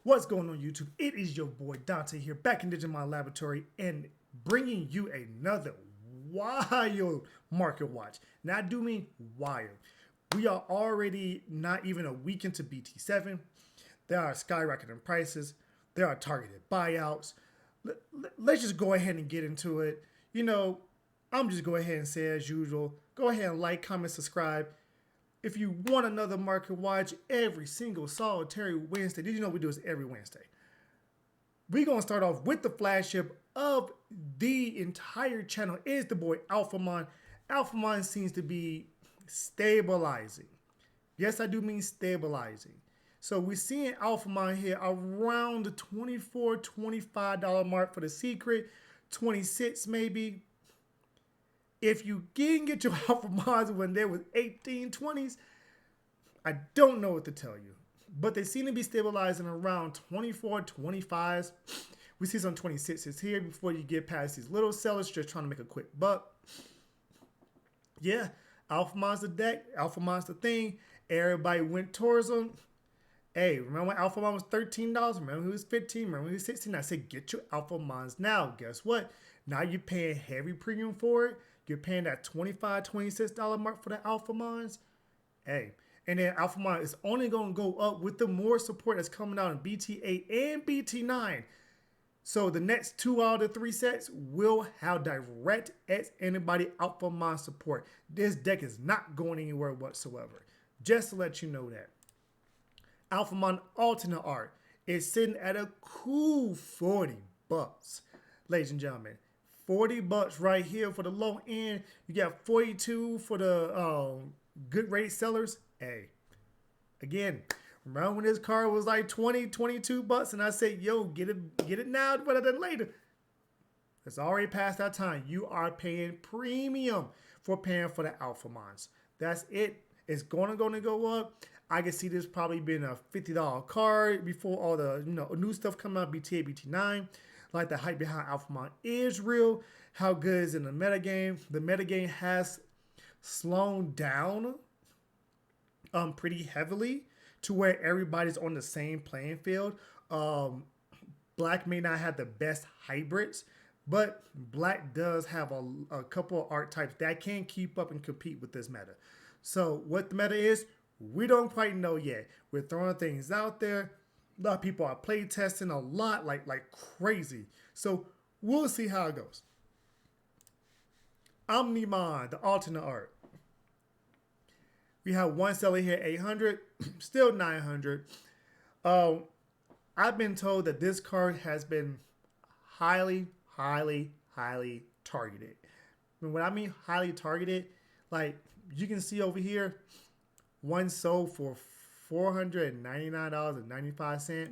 What's going on YouTube? It is your boy Dante here, back in Digimon Laboratory, and bringing you another wild market watch. Now I do mean wild. We are already not even a week into BT7. There are skyrocketing prices. There are targeted buyouts. Let's just go ahead and get into it. I'm just go ahead and say as usual, go ahead and like, comment, subscribe. If you want another market watch every single solitary Wednesday, did you know we do this every Wednesday? We're going to start off with the flagship of the entire channel is the boy Alphamon. Alphamon seems to be stabilizing. Yes, I do mean stabilizing. So we're seeing Alphamon here around the $24, $25 mark for the secret, 26 maybe. If you can get your Alphamons when they was 18, 20s, I don't know what to tell you. But they seem to be stabilizing around 24, 25s. We see some 26s here before you get past these little sellers just trying to make a quick buck. Yeah, Alphamon's the deck. Alphamon's the thing. Everybody went towards them. Hey, remember when Alphamon was $13? Remember when he was 15? Remember when he was 16? I said, get your Alphamons now. Guess what? Now you're paying heavy premium for it. You're paying that $25, $26 mark for the Alphamons. Hey, and then Alphamon is only going to go up with the more support that's coming out in BT8 and BT9. So the next 2 out of the 3 sets will have direct X Antibody Alphamon support. This deck is not going anywhere whatsoever. Just to let you know that. Alphamon alternate art is sitting at a cool 40 bucks. Ladies and gentlemen, 40 bucks right here for the low end. You got 42 for the good rate sellers. Hey, again, remember when this card was like 20, 22 bucks and I said, yo, get it now rather than later. It's already past that time. You are paying premium for paying for the Alphamons. That's it. It's gonna go up. I can see this probably being a $50 card before all the new stuff come out, BT8, BT9. Like the hype behind Alphamon is real. How good is in the metagame? The metagame has slowed down pretty heavily to where everybody's on the same playing field. Black may not have the best hybrids, but Black does have a couple of archetypes that can keep up and compete with this meta. So what the meta is, we don't quite know yet. We're throwing things out there. A lot of people are play testing a lot, like crazy. So we'll see how it goes. Omnimon, the alternate art. We have one seller here, 800, still 900. I've been told that this card has been highly targeted. And when I mean highly targeted, like you can see over here, one sold for $499.95.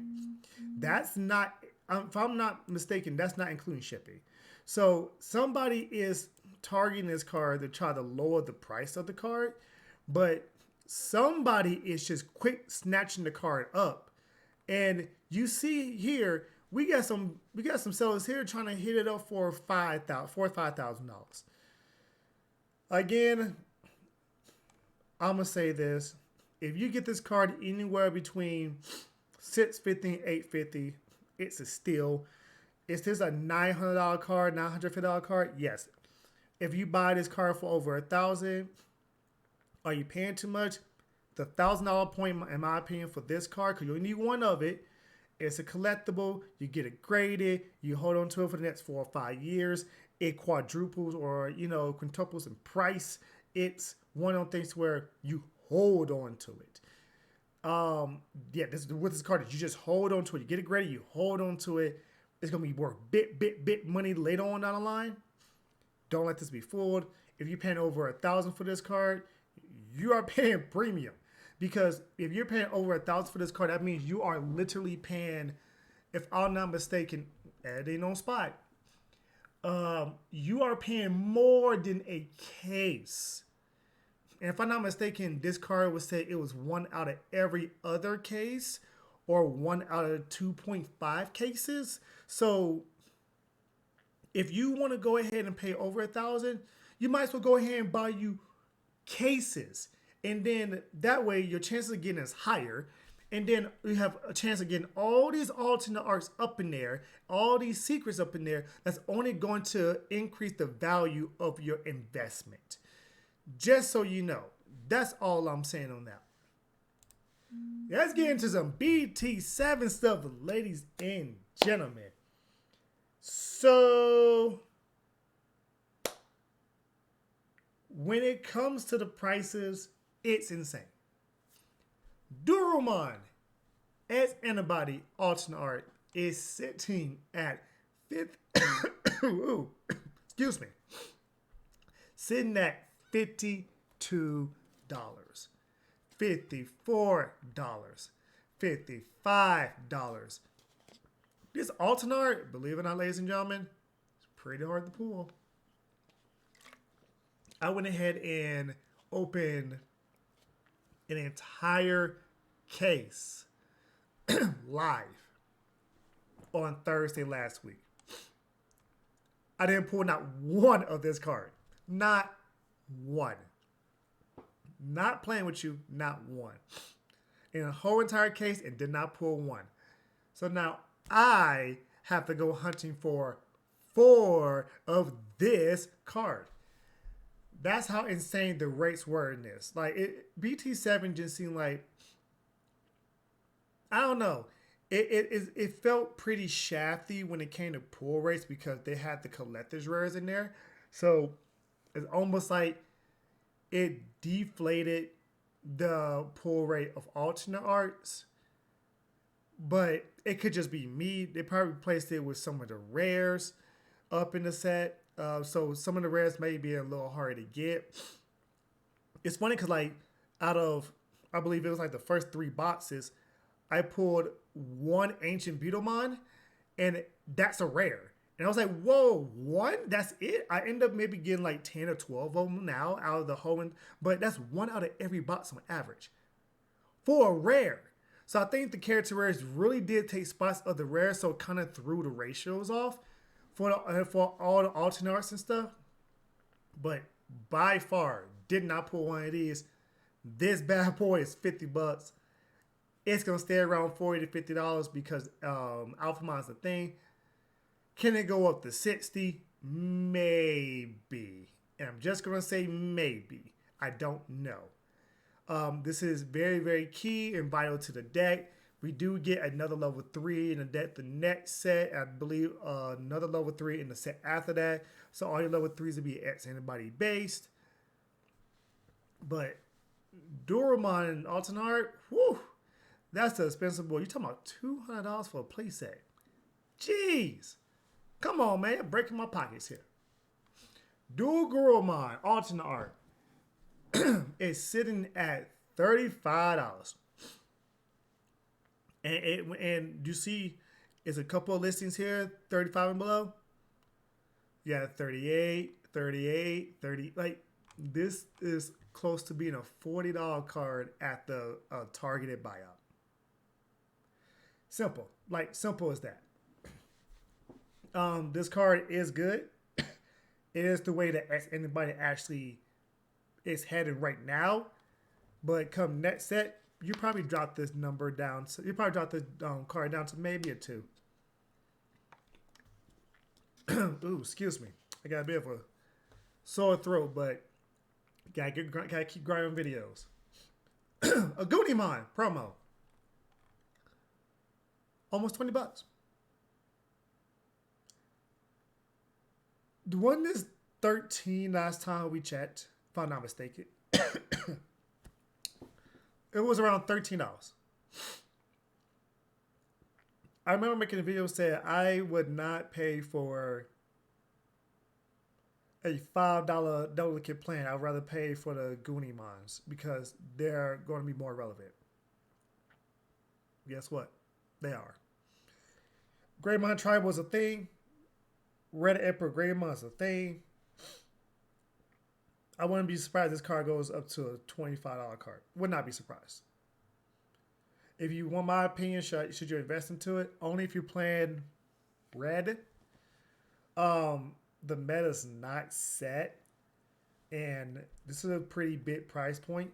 That's not, if I'm not mistaken, that's not including shipping. So somebody is targeting this card to try to lower the price of the card, but somebody is just quick snatching the card up. And you see here, we got some sellers here trying to hit it up for $5,000. Again, I'm gonna say this. If you get this card anywhere between $650 and $850, it's a steal. Is this a $900 card, $950 card? Yes. If you buy this card for over $1,000, are you paying too much? The $1,000 point, in my opinion, for this card, because you only need one of it. It's a collectible. You get it graded. You hold on to it for the next 4 or 5 years. It quadruples or quintuples in price. It's one of those things where you hold on to it. Yeah, with this card, you just hold on to it. You get it graded, you hold on to it. It's gonna be worth bit money later on down the line. Don't let this be fooled. If you're paying over $1,000 for this card, you are paying premium. Because if you're paying over $1,000 for this card, that means you are literally paying, if I'm not mistaken, it ain't on spot. You are paying more than a case. And if I'm not mistaken, this card would say it was 1 out of every other case or 1 out of 2.5 cases. So if you want to go ahead and pay over $1,000, you might as well go ahead and buy you cases. And then that way your chances of getting is higher. And then you have a chance of getting all these alternate arts up in there, all these secrets up in there. That's only going to increase the value of your investment. Just so you know, that's all I'm saying on that. Let's get into some BT7 stuff, ladies and gentlemen. So, when it comes to the prices, it's insane. Duromon as antibody alternate art is sitting at excuse me, sitting at $52, $54, $55. This alternate art, believe it or not, ladies and gentlemen, it's pretty hard to pull. I went ahead and opened an entire case live on Thursday last week. I didn't pull not one of this card. Not one. Not playing with you, not one. In a whole entire case and did not pull one. So now I have to go hunting for 4 of this card. That's how insane the rates were in this. Like, BT7 just seemed like, I don't know. It felt pretty shafty when it came to pull rates because they had the collector's rares in there. So it's almost like it deflated the pull rate of alternate arts. But it could just be me. They probably replaced it with some of the rares up in the set. So some of the rares may be a little harder to get. It's funny because, like, out of, I believe it was like the first 3 boxes, I pulled 1 Ancient Beetlemon, and that's a rare. And I was like, whoa, 1? That's it? I end up maybe getting like 10 or 12 of them now out of the whole, but that's 1 out of every box on average for a rare. So I think the character rares really did take spots of the rare, so it kind of threw the ratios off for all the alternate arts and stuff. But by far, did not pull one of these. This bad boy is $50. It's gonna stay around $40 to $50 because Alphamon's a thing. Can it go up to 60? Maybe. And I'm just gonna say maybe. I don't know. This is very, very key and vital to the deck. We do get another level 3 in the deck the next set. I believe another level 3 in the set after that. So all your level 3s will be X antibody based. But Duromon and alternate art, whew, that's the expensive boy. You're talking about $200 for a playset. Jeez. Come on, man. Breaking my pockets here. Duromon alternate art is sitting at $35. And you see, it's a couple of listings here, 35 and below. Yeah, 38, 38, 30. Like, this is close to being a $40 card at the targeted buyout. Simple. Like, simple as that. This card is good. It is the way that anybody actually is headed right now. But come next set, you probably drop this number down. So you probably drop this card down to maybe a 2. Ooh, excuse me. I got a bit of a sore throat, but gotta keep grinding videos. A Goonimon promo. Almost $20. The one is 13 last time we checked, if I'm not mistaken. It was around $13. I remember making a video saying I would not pay for a $5 duplicate plan. I'd rather pay for the Goonimons because they're going to be more relevant. Guess what? They are. Greymon Tribal is a thing. Red Emperor Greymon is a thing. I wouldn't be surprised this card goes up to a $25 card. Would not be surprised. If you want my opinion, should you invest into it? Only if you're playing red. The meta's not set. And this is a pretty big price point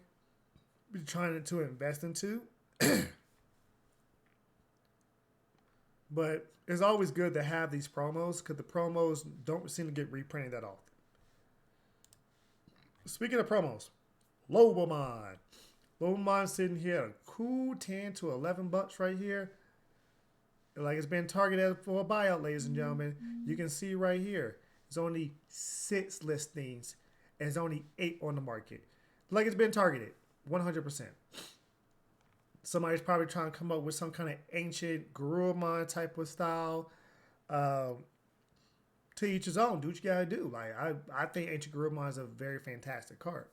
you're trying to invest into. But it's always good to have these promos because the promos don't seem to get reprinted that often. Speaking of promos, Lobomon. Lobomon sitting here at a cool 10 to 11 bucks right here. Like it's been targeted for a buyout, ladies and gentlemen. You can see right here, there's only 6 listings and there's only 8 on the market. Like it's been targeted, 100%. Somebody's probably trying to come up with some kind of ancient Garurumon type of style. To each his own. Do what you gotta do. Like I think Ancient Garurumon is a very fantastic card.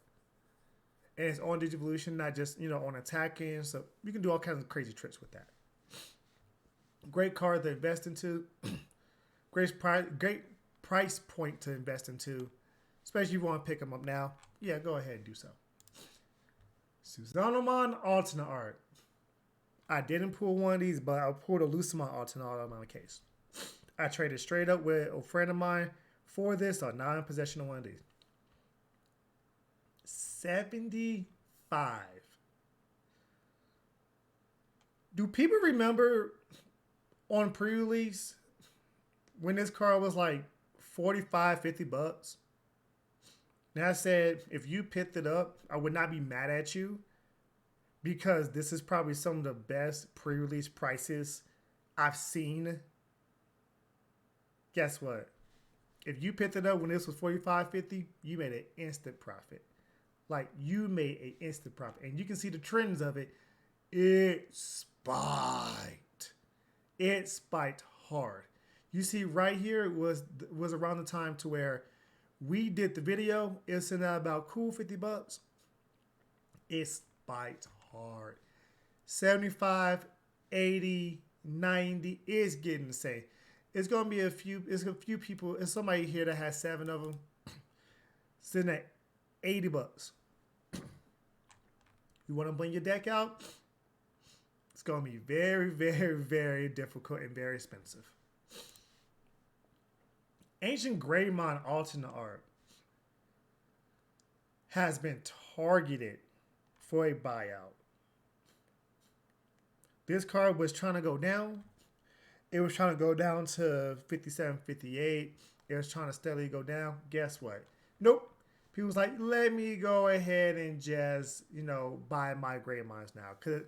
And it's on Digivolution, not just, on attacking. So you can do all kinds of crazy tricks with that. Great card to invest into. Great price point to invest into. Especially if you want to pick them up now. Yeah, go ahead and do so. Susanomon alternate art. I didn't pull one of these, but I pulled a Lucemon alternate art on my case. I traded straight up with a friend of mine for this, or not in possession of one of these. 75. Do people remember on pre-release when this card was like 45, 50 bucks? Now I said, if you picked it up, I would not be mad at you because this is probably some of the best pre-release prices I've seen. Guess what? If you picked it up when this was 45, 50, you made an instant profit. Like, you made an instant profit. And you can see the trends of it. It spiked. It spiked hard. You see right here, it was around the time to where we did the video. It's in about cool 50 bucks. It spiked hard. 75, 80, 90. It's getting the same. It's gonna be a few people. It's somebody here that has 7 of them sitting at 80 bucks. You want to bring your deck out? It's gonna be very, very, very difficult and very expensive. Ancient Greymon alternate art has been targeted for a buyout. This card was trying to go down. It was trying to go down to 57, 58. It was trying to steadily go down. Guess what? Nope. People was like, let me go ahead and just, buy my Greymons now. Because,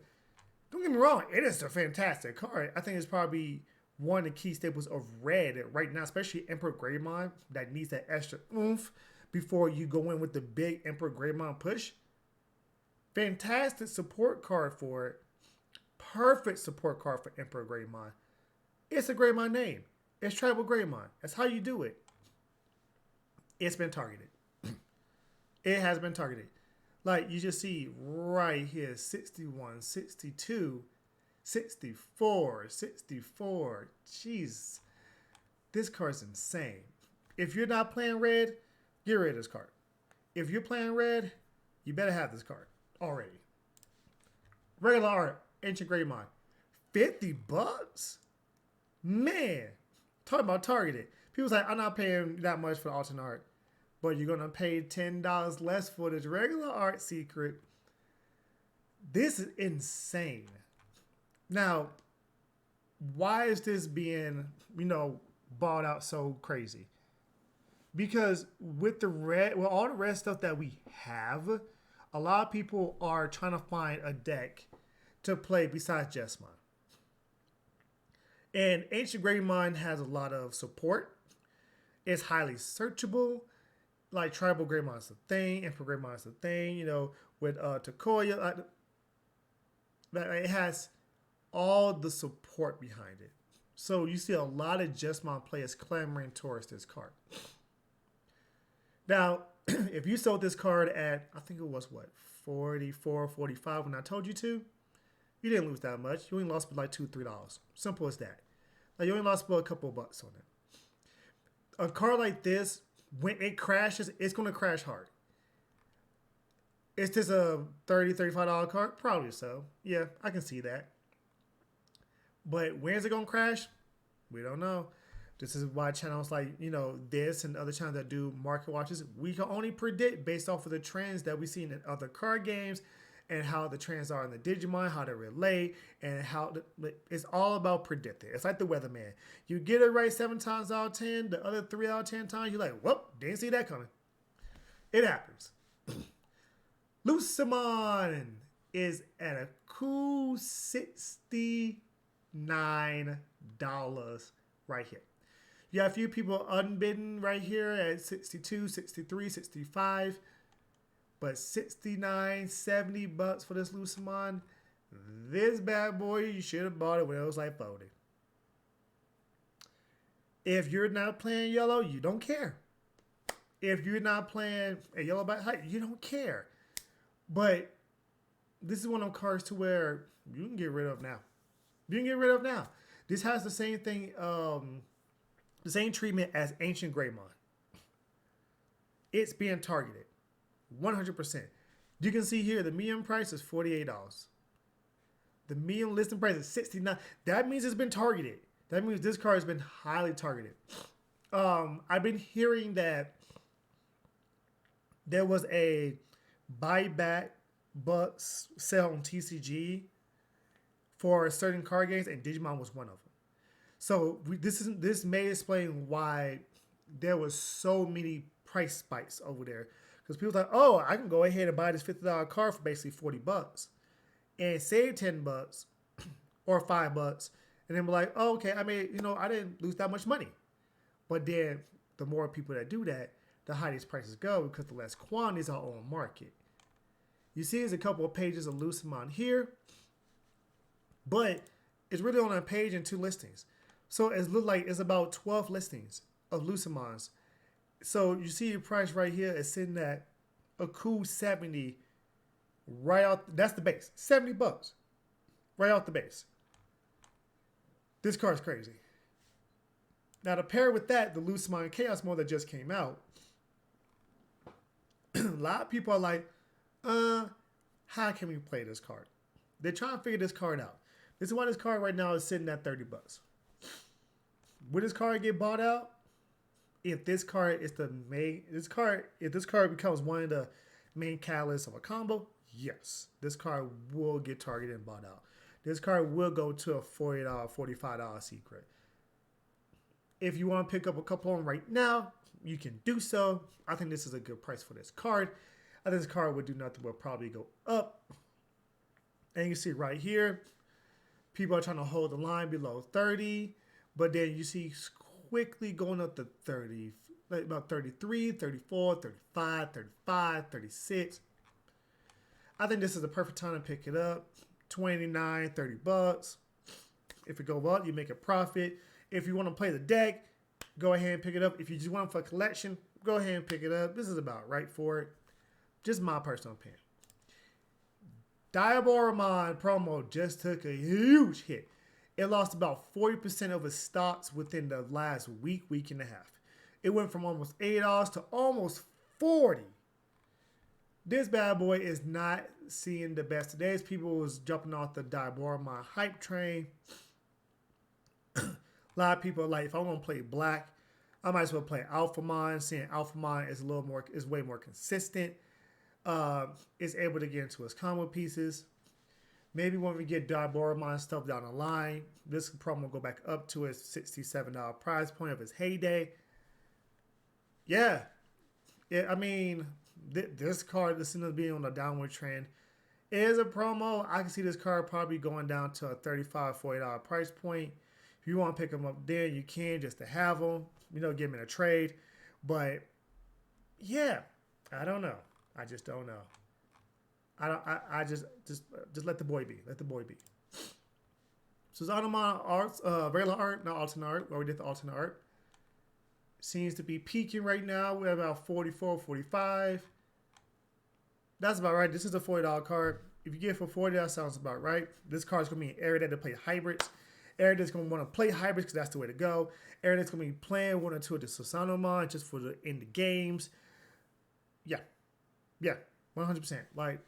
don't get me wrong, it is a fantastic card. I think it's probably one of the key staples of red right now, especially Emperor Greymon, that needs that extra oomph before you go in with the big Emperor Greymon push. Fantastic support card for it. Perfect support card for Emperor Greymon. It's a Greymon name. It's Tribal Greymon. That's how you do it. It's been targeted. It has been targeted. Like you just see right here, 61, 62, 64, 64. Jeez. This card's insane. If you're not playing red, get rid of this card. If you're playing red, you better have this card already. Regular art, Ancient Greymon. 50 bucks? Man, talking about targeted. People's like, I'm not paying that much for the alternate art, but you're gonna pay $10 less for this regular art secret. This is insane. Now, why is this being, bought out so crazy? Because with all the red stuff that we have, a lot of people are trying to find a deck to play besides Jessamine. And Ancient Greymon has a lot of support. It's highly searchable. Like Tribal Greymon's the thing, Emperor Greymon's the thing, with Takoya. It has all the support behind it. So you see a lot of Jessamine players clamoring towards this card. Now, if you sold this card at, I think it was 44, 45 when I told you to, you didn't lose that much. You only lost by like $2, $3. Simple as that. Like you only lost by a couple of bucks on it. A card like this, when it crashes, it's going to crash hard. Is this a $30, $35 card? Probably so. Yeah, I can see that. But when is it going to crash? We don't know. This is why channels like, this and other channels that do market watches, we can only predict based off of the trends that we see in other card games and how the trends are in the Digimon, how they relate, and how it's all about predicting. It's like the weatherman. You get it right 7 times out of 10, the other 3 out of 10 times, you're like, whoop, didn't see that coming. It happens. Lucemon is at a cool $69 right here. You have a few people unbidden right here at 62, 63, 65. But 69, 70 bucks for this Lucemon. This bad boy, you should have bought it when it was like 40. If you're not playing yellow, you don't care. If you're not playing a yellow back height, you don't care. But this is one of those cards to where you can get rid of now. You can get rid of now. This has the same thing, the same treatment as Ancient Greymon. It's being targeted. 100%. You can see here the median price is $48. The median listing price is $69. That means it's been targeted. That means this card has been highly targeted. I've been hearing that there was a buyback bucks sale on TCG for certain card games, and Digimon was one of them. So this may explain why there was so many price spikes over there. Because people like, oh, I can go ahead and buy this $50 card for basically 40 bucks and save 10 bucks or 5 bucks. And then be like, oh, okay, I didn't lose that much money. But then the more people that do that, the higher these prices go because the less quantities are on market. You see there's a couple of pages of Lucemon here, but it's really on a page and 2 listings. So it looks like it's about 12 listings of Lucemons. So you see the price right here is sitting at a cool 70 right out. That's the base. 70 bucks right out the base. This card's crazy. Now to pair with that, the Lucemon Chaos mode that just came out, a lot of people are like, how can we play this card? They're trying to figure this card out. This is why this card right now is sitting at 30 bucks. Will this card get bought out? If this card is if this card becomes one of the main catalysts of a combo, yes, this card will get targeted and bought out. This card will go to a $40, $45 secret. If you want to pick up a couple of them right now, you can do so. I think this is a good price for this card. I think this card would do nothing but probably go up. And you see right here, people are trying to hold the line below 30, but then you see quickly going up to 30, like about 33, 34, 35, 35, 36. I think this is the perfect time to pick it up. 29, 30 bucks. If it goes up, you make a profit. If you want to play the deck, go ahead and pick it up. If you just want it for a collection, go ahead and pick it up. This is about right for it. Just my personal opinion. Diaboromon promo just took a huge hit. It lost about 40% of its stocks within the last week and a half. It went from almost $8 to almost $40. This bad boy is not seeing the best of days. People was jumping off the Diaboromon hype train. A lot of people are like, if I want to play black, I might as well play Alphamon. Seeing Alphamon is way more consistent. Is able to get into his combo pieces. Maybe when we get Diaboromon stuff down the line, this promo will go back up to his $67 price point of his heyday. Yeah. This card is seems to be on a downward trend. It is a promo. I can see this card probably going down to a $35, $40 price point. If you want to pick them up there, you can just to have them. Get them in a trade. But, yeah, I don't know. I just don't know. I just let the boy be. Let the boy be. Susanoo Arts, regular art, not alternate art, where we did the alternate art. Seems to be peaking right now. We're about 44, 45. That's about right. This is a $40 card. If you get it for 40, that sounds about right. This card is going to be an area that to play hybrids. Area that's going to want to play hybrids because that's the way to go. Area that's going to be playing 1 or 2 of the Susanoo just for the in the games. Yeah. Yeah. 100%. Like,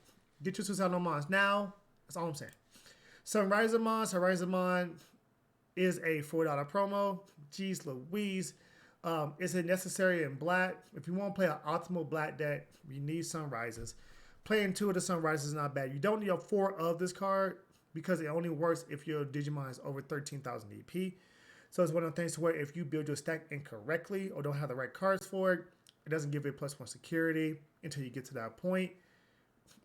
get your Susanoo now. That's all I'm saying. Sunrisemon is a $4 promo. Jeez Louise. Is it necessary in black? If you want to play an optimal black deck, you need Sunrises. Playing 2 of the Sunrise is not bad. You don't need a 4 of this card because it only works if your Digimon is over 13,000 EP. So it's one of the things where if you build your stack incorrectly or don't have the right cards for it, it doesn't give it +1 security until you get to that point.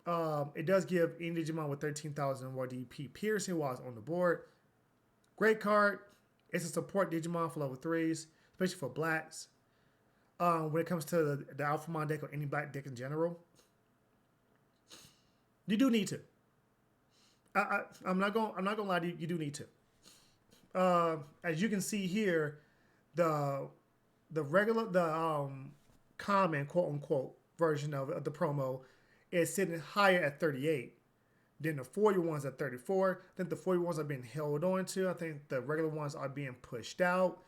It does give any Digimon with 13,000 more DP piercing while it's on the board. Great card. It's a support Digimon for level 3s, especially for blacks. When it comes to the Alphamon deck or any black deck in general, you do need to. I'm not gonna lie to you. You do need to. As you can see here, the common quote unquote version of the promo is sitting higher at 38. Then the 40 ones at 34. Then the 40 ones are being held on to. I think the regular ones are being pushed out.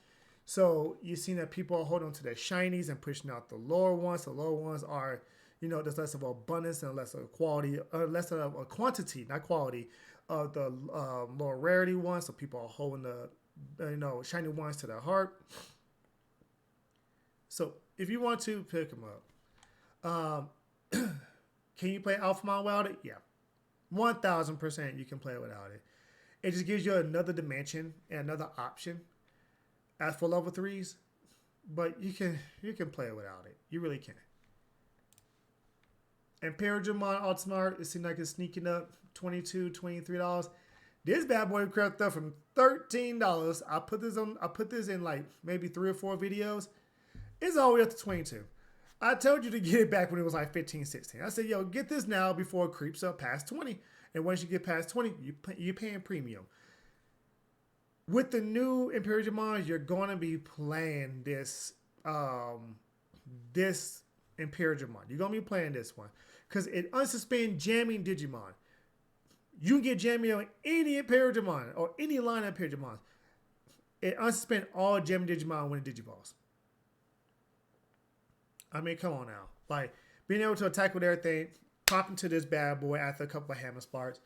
So you've seen that people are holding on to their shinies and pushing out the lower ones. The lower ones are, there's less of abundance and less of quality, less of a quantity, not quality, of the lower rarity ones. So people are holding the, shiny ones to their heart. So if you want to pick them up, can you play Alphamon without it? Yeah. 1,000% you can play it without it. It just gives you another dimension and another option as for level 3s. But you can play it without it. You really can. And Paradramon Ultimate, it seems like it's sneaking up $22, $23. This bad boy crept up from $13. I put this in like maybe 3 or 4 videos. It's all the way up to 22. I told you to get it back when it was like 15, 16. I said, yo, get this now before it creeps up past 20. And once you get past 20, you're paying premium. With the new Imperial you're going to be playing this Imperial. You're going to be playing this one. Because it unsuspend jamming Digimon. You can get jamming on any Imperial or any line of Imperial. It unsuspend all jamming Digimon when it Digivolves. I mean, come on now. Like, being able to attack with everything, pop into this bad boy after a couple of hammer sparks,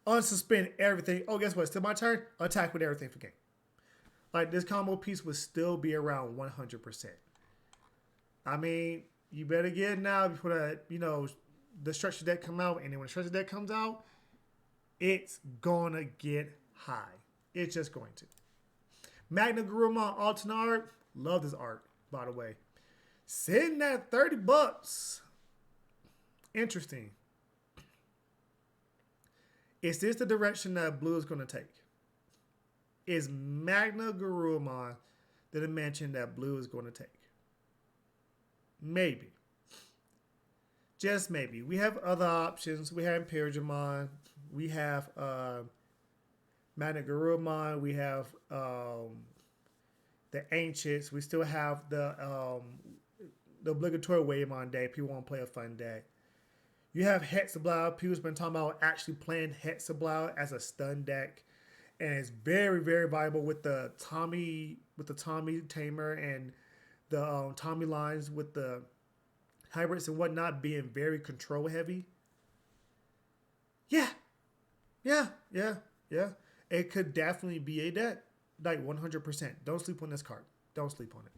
unsuspend everything. Oh, guess what? It's still my turn. Attack with everything for game. Like, this combo piece would still be around 100%. I mean, you better get it now before that, the structure deck come out. And then when the structure deck comes out, it's going to get high. It's just going to. Magna Garurumon alternate art. Love this art, by the way. Sitting at $30. Interesting. Is this the direction that Blue is going to take? Is Magna Garurumon the dimension that Blue is going to take? Maybe. Just maybe. We have other options. We have Imperial. We have Magna Garurumon. We have the Ancients. We still have the obligatory Waymon deck. People want to play a fun deck. You have Hexablow. People's been talking about actually playing Hexablow as a stun deck. And it's very, very viable with the Tommy Tamer and the Tommy lines with the hybrids and whatnot being very control heavy. Yeah. It could definitely be a deck. Like 100%. Don't sleep on this card. Don't sleep on it.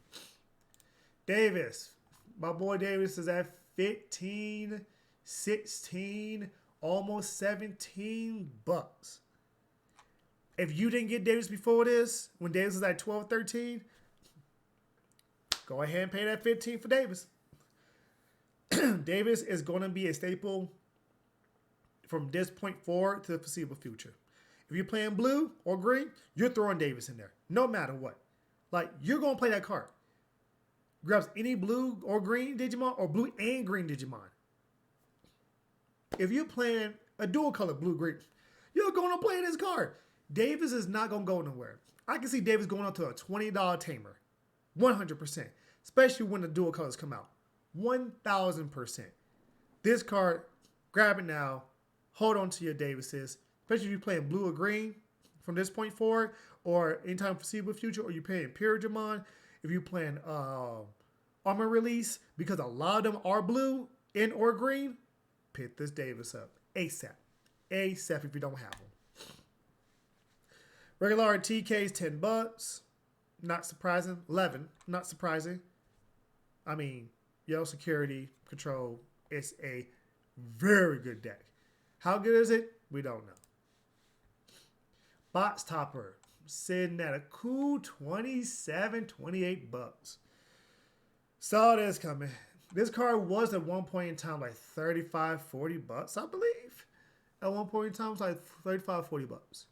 Davis. My boy Davis is at 15, 16, almost $17. If you didn't get Davis before this, when Davis was at 12, 13, go ahead and pay that 15 for Davis. Davis is going to be a staple from this point forward to the foreseeable future. If you're playing blue or green, you're throwing Davis in there, no matter what. Like, you're going to play that card. Grabs any blue or green Digimon or blue and green Digimon. If you're playing a dual color blue-green, you're going to play this card. Davis is not going to go nowhere. I can see Davis going up to a $20 Tamer. 100%. Especially when the dual colors come out. 1,000%. This card, grab it now. Hold on to your Davises. Especially if you're playing blue or green from this point forward. Or anytime foreseeable future. Or you're playing Pyrodramon. If you're playing Armor Release. Because a lot of them are blue and or green. Pick this Davis up. ASAP. ASAP if you don't have them. Regular TK is $10. Not surprising. 11. Not surprising. I mean, security, control. It's a Very good deck. How good is it? We don't know. Box Topper sitting at a cool 27, 28 bucks. Saw this coming. This card was at one point in time like 35, 40 bucks, I believe. At one point in time, it was like 35, 40 bucks.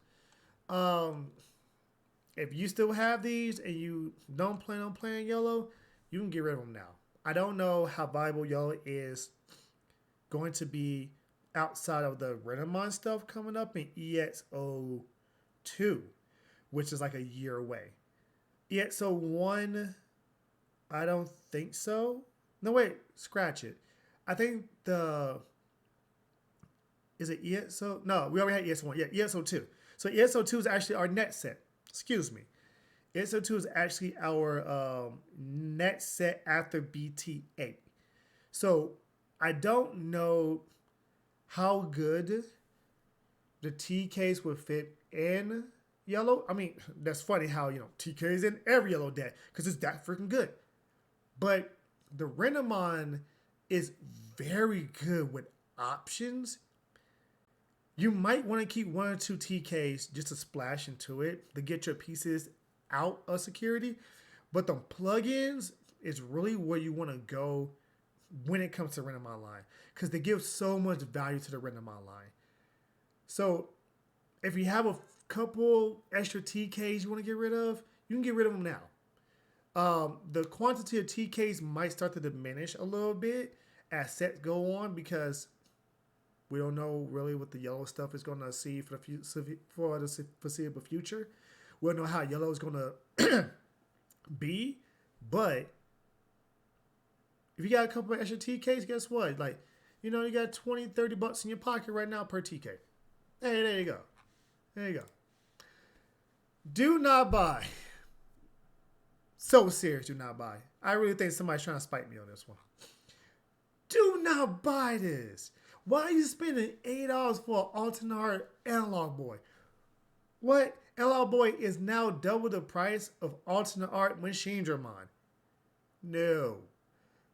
If you still have these and you don't plan on playing yellow, you can get rid of them now. I don't know how valuable yellow is going to be outside of the Renamon stuff coming up in EXO2, which is like a year away. EXO1, I don't think so. No, wait, scratch it. I think is it EXO? No, we already had EXO1. Yeah, EXO2. So EXO2 is actually our net set. Excuse me. EXO2 is actually our net set after BT8. So I don't know how good the TKs would fit in yellow. I mean, that's funny how, TKs in every yellow deck because it's that freaking good. But the Renamon is very good with options. You might want to keep one or two TKs just to splash into it to get your pieces out of security. But the plugins is really where you want to go when it comes to Renamon line because they give so much value to the Renamon line. So if you have a couple extra TKs you want to get rid of, you can get rid of them now. The quantity of TKs might start to diminish a little bit as sets go on because we don't know really what the yellow stuff is going to see for the foreseeable future. We don't know how yellow is going to be, but if you got a couple of extra TKs, guess what? Like, you got 20, 30 bucks in your pocket right now per TK. Hey, there you go. There you go. Do not buy. So serious, do not buy. I really think somebody's trying to spite me on this one. Do not buy this. Why are you spending $8 for an Altenar Analog Boy? What? Analog Boy is now double the price of alternate art Machine Dramon. No.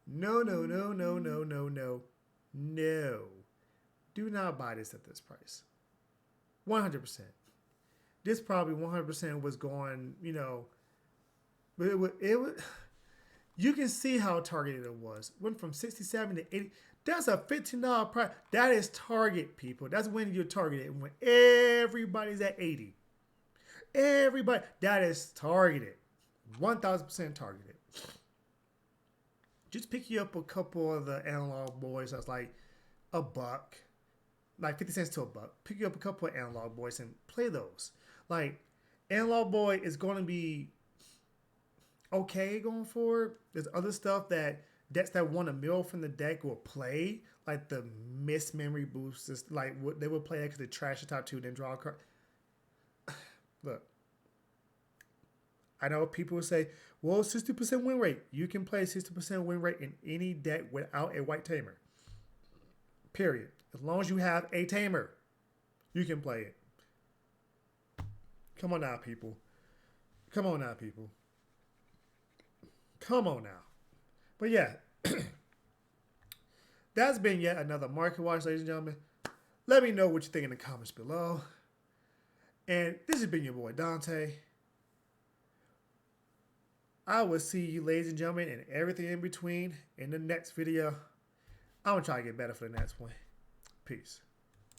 No, no, no, no, no, no, no. No. Do not buy this at this price. 100%. This probably 100% was going, but it would you can see how targeted it was. Went from 67 to 80. That's a $15 price. That is target, people. That's when you're targeted. When everybody's at 80. Everybody. That is targeted. 1,000% targeted. Just pick you up a couple of the Analog Boys that's like $1. Like 50 cents to $1. Pick you up a couple of Analog Boys and play those. Like, Analog Boy is going to be okay going forward. There's other stuff that decks that want a mill from the deck will play, like the miss memory boosts. Like they will play that because they trash the top two, then draw a card. Look, I know people will say, well, 60% win rate. You can play 60% win rate in any deck without a white tamer. Period. As long as you have a tamer, you can play it. Come on now, people. Come on now, people. Come on now. But yeah, that's been yet another Market Watch, ladies and gentlemen. Let me know what you think in the comments below. And this has been your boy Dante. I will see you, ladies and gentlemen, and everything in between in the next video. I'm going to try to get better for the next one. Peace.